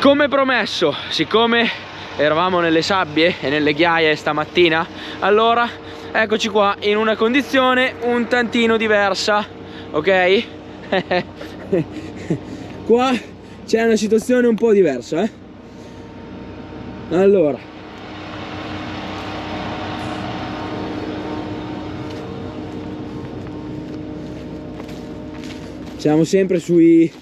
Come promesso, siccome eravamo nelle sabbie e nelle ghiaie stamattina, allora eccoci qua in una condizione un tantino diversa, ok? Qua c'è una situazione un po' diversa, eh? Allora, siamo sempre sui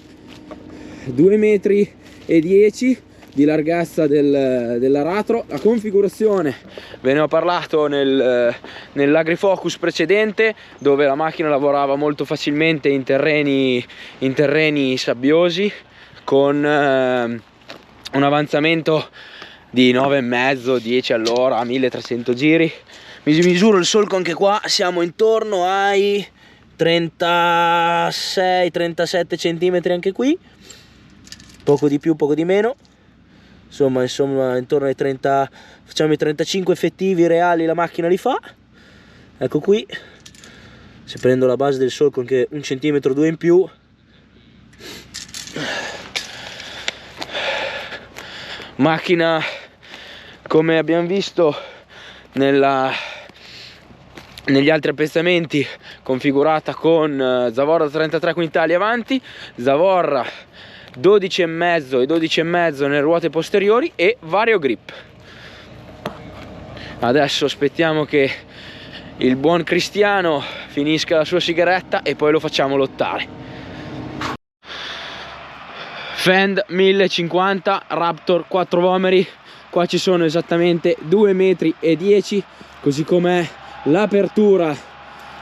2,10 metri di larghezza dell'aratro. La configurazione ve ne ho parlato nell'agrifocus precedente, dove la macchina lavorava molto facilmente in terreni sabbiosi con un avanzamento di 9,5-10 all'ora a 1300 giri. Mi misuro il solco anche qua, siamo intorno ai 36-37 centimetri anche qui, poco di più, poco di meno, insomma intorno ai 30, facciamo i 35 effettivi reali la macchina li fa. Ecco qui, se prendo la base del solco anche 1 centimetro 2 in più, macchina come abbiamo visto negli altri appezzamenti, configurata con zavorra 33 quintali avanti, zavorra 12,5 e 12,5 nelle ruote posteriori e vario grip. Adesso aspettiamo che il buon Cristiano finisca la sua sigaretta e poi lo facciamo lottare. Fend 1050 Raptor 4 vomeri. Qua ci sono esattamente 2,10 metri, così com'è l'apertura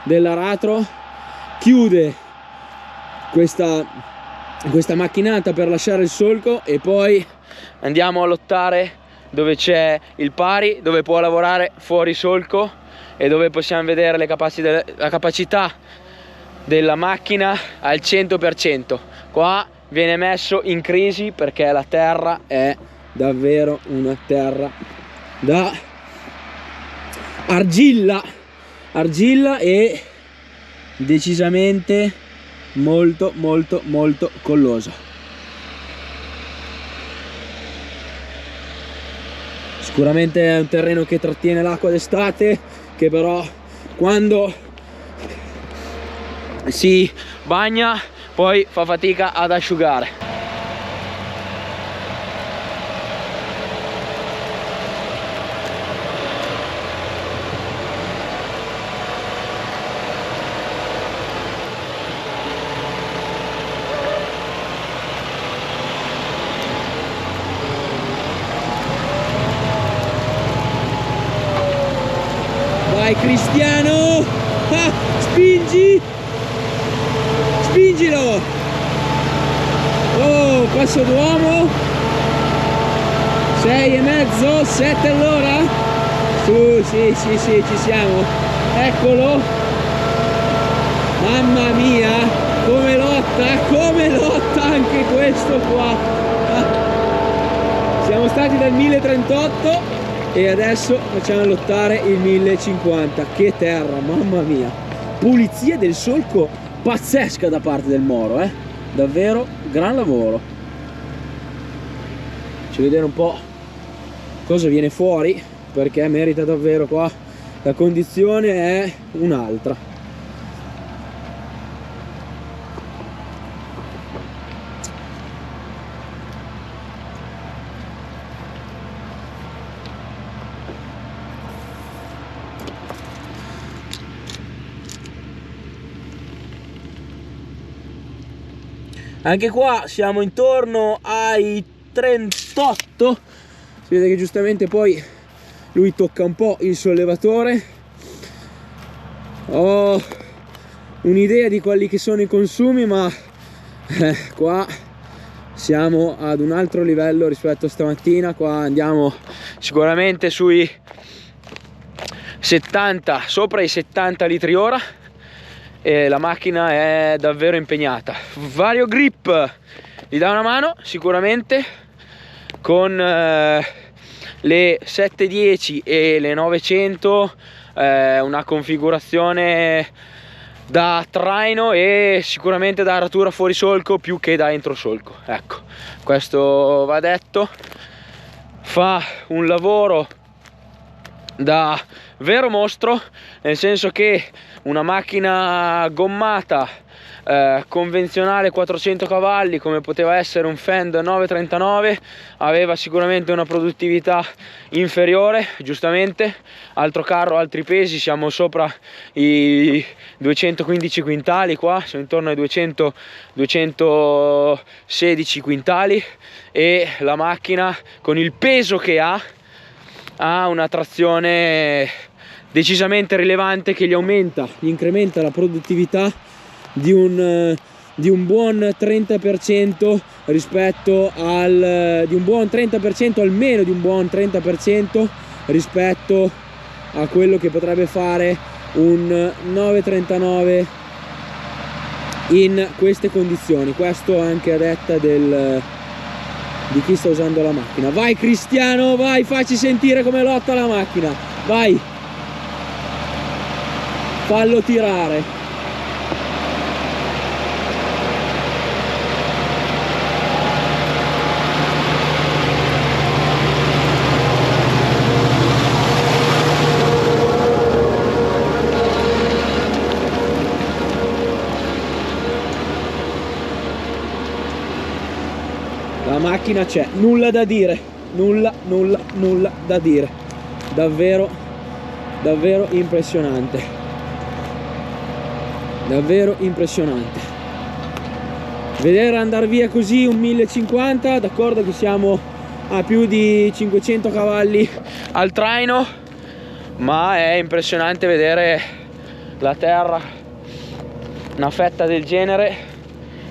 dell'aratro. Chiude questa macchinata per lasciare il solco e poi andiamo a lottare dove c'è il pari, dove può lavorare fuori solco e dove possiamo vedere la capacità della macchina al 100%. Qua viene messo in crisi perché la terra è davvero una terra da argilla e decisamente molto collosa. Sicuramente è un terreno che trattiene l'acqua d'estate, che però quando si bagna poi fa fatica ad asciugare. Vai Cristiano, spingi, spingilo. Oh, passo d'uomo, 6,5, 7 all'ora. Sì, ci siamo, eccolo. Mamma mia, come lotta anche questo qua. Siamo stati dal 1038 e adesso facciamo lottare il 1050. Che terra, mamma mia. Pulizia del solco pazzesca da parte del Moro, davvero gran lavoro. Faccio vedere un po' cosa viene fuori, perché merita davvero. Qua la condizione è un'altra. Anche qua siamo intorno ai 38. Si vede che giustamente poi lui tocca un po' il sollevatore. Ho un'idea di quelli che sono i consumi, ma qua siamo ad un altro livello rispetto a stamattina. Qua andiamo sicuramente sui 70, sopra i 70 litri ora. E la macchina è davvero impegnata. Vario grip gli dà una mano sicuramente, con le 710 e le 900 una configurazione da traino e sicuramente da aratura fuori solco più che da entro solco. Ecco, questo va detto. Fa un lavoro da vero mostro, nel senso che una macchina gommata convenzionale 400 cavalli come poteva essere un Fend 939 aveva sicuramente una produttività inferiore, giustamente. Altro carro, altri pesi, siamo sopra i 215 quintali, qua siamo intorno ai 216 quintali, e la macchina con il peso che ha una trazione decisamente rilevante che gli incrementa la produttività di un buon 30% rispetto al almeno di un buon 30% rispetto a quello che potrebbe fare un 939 in queste condizioni. Questo anche a detta di chi sta usando la macchina. Vai Cristiano, vai, facci sentire come lotta la macchina, vai, fallo tirare. La macchina c'è, nulla da dire, nulla da dire, davvero impressionante, davvero impressionante. Vedere andare via così un 1050, d'accordo che siamo a più di 500 cavalli al traino, ma è impressionante vedere la terra, una fetta del genere,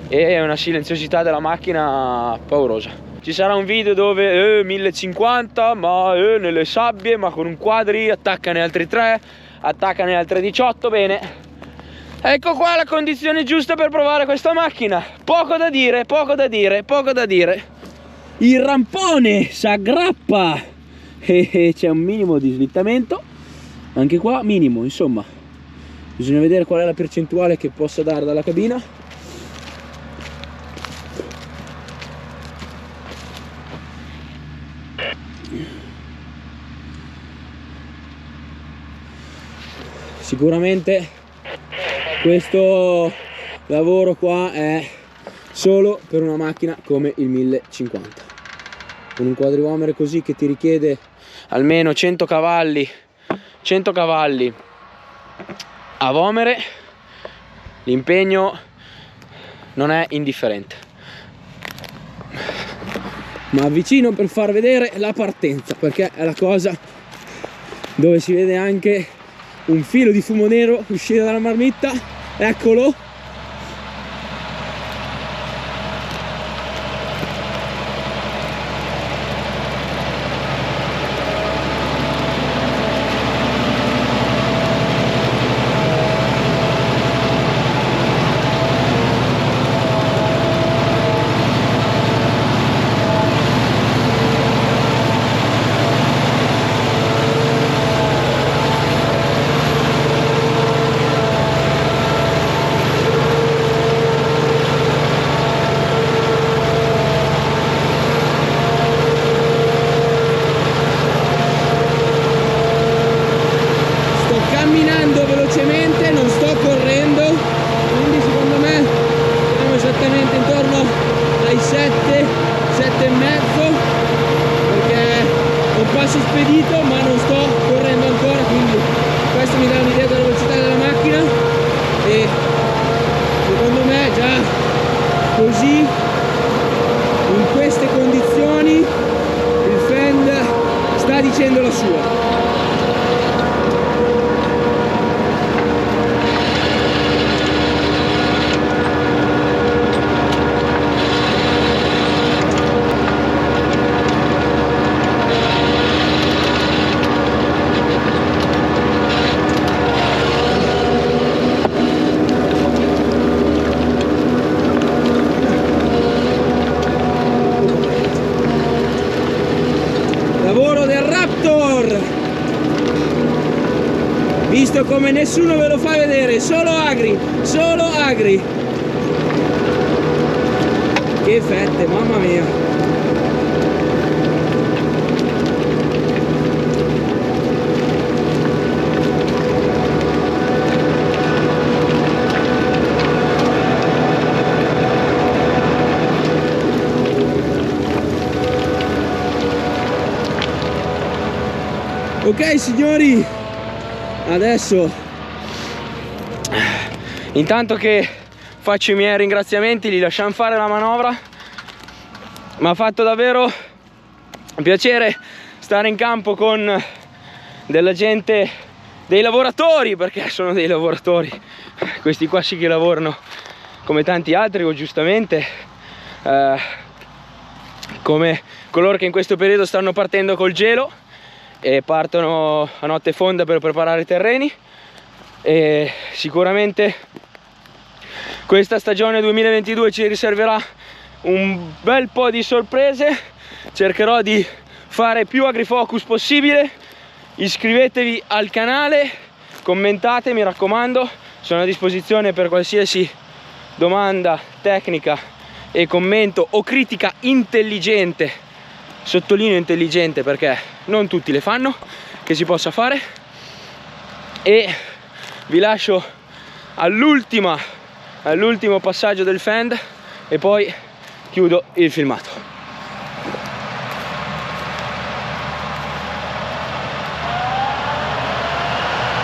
e una silenziosità della macchina paurosa. Ci sarà un video dove 1050 ma nelle sabbie, ma con un quadri, attaccane altri 3, attaccane altre 18. Bene, ecco qua la condizione giusta per provare questa macchina. Poco da dire. Il rampone si aggrappa e c'è un minimo di slittamento anche qua, minimo, insomma bisogna vedere qual è la percentuale che possa dare dalla cabina. Sicuramente questo lavoro qua è solo per una macchina come il 1050, con un quadrivomere così che ti richiede almeno 100 cavalli a vomere. L'impegno non è indifferente. Ma avvicino per far vedere la partenza, perché è la cosa dove si vede anche un filo di fumo nero uscire dalla marmitta. Eccolo. spedito, ma non sto correndo ancora, quindi questo mi dà un'idea della velocità della macchina e secondo me già così, in queste condizioni, il Fend sta dicendo la sua. Lavoro del Raptor! Questo come nessuno ve lo fa vedere, solo Agri, solo Agri. Che fette, mamma mia. Ok signori, adesso intanto che faccio i miei ringraziamenti li lasciamo fare la manovra. Mi ha fatto davvero piacere stare in campo con della gente, dei lavoratori, perché sono dei lavoratori, questi qua sì che lavorano come tanti altri, o giustamente come coloro che in questo periodo stanno partendo col gelo e partono a notte fonda per preparare i terreni. E sicuramente questa stagione 2022 ci riserverà un bel po' di sorprese. Cercherò di fare più agrifocus possibile. Iscrivetevi al canale, commentate, mi raccomando, sono a disposizione per qualsiasi domanda tecnica e commento o critica intelligente. Sottolineo intelligente perché non tutti le fanno, che si possa fare. E vi lascio all'ultimo passaggio del fend e poi chiudo il filmato.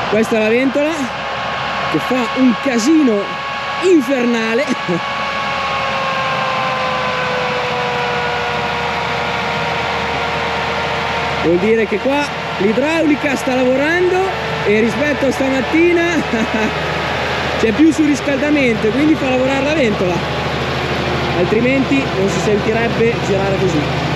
Questa è la ventola che fa un casino infernale. Vuol dire che qua l'idraulica sta lavorando e rispetto a stamattina c'è più surriscaldamento, quindi fa lavorare la ventola, altrimenti non si sentirebbe girare così.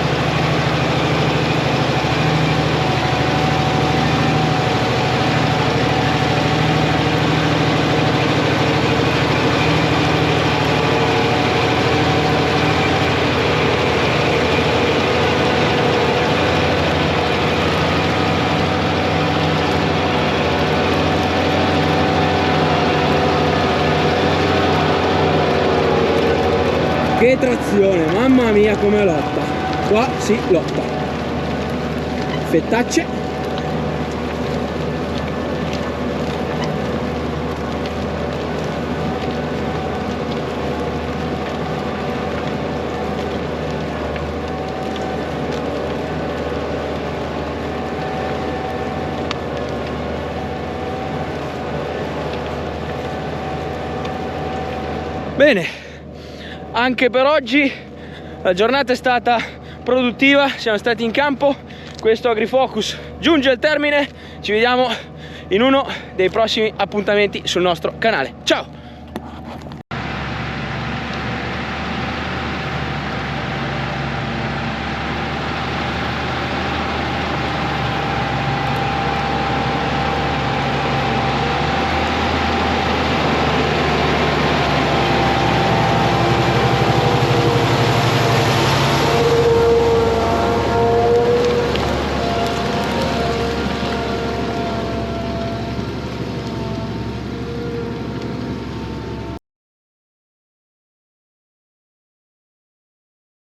Che trazione, mamma mia come lotta. Qua si lotta. Fettacce. Bene. Anche per oggi la giornata è stata produttiva, siamo stati in campo, questo agrifocus giunge al termine, ci vediamo in uno dei prossimi appuntamenti sul nostro canale. Ciao!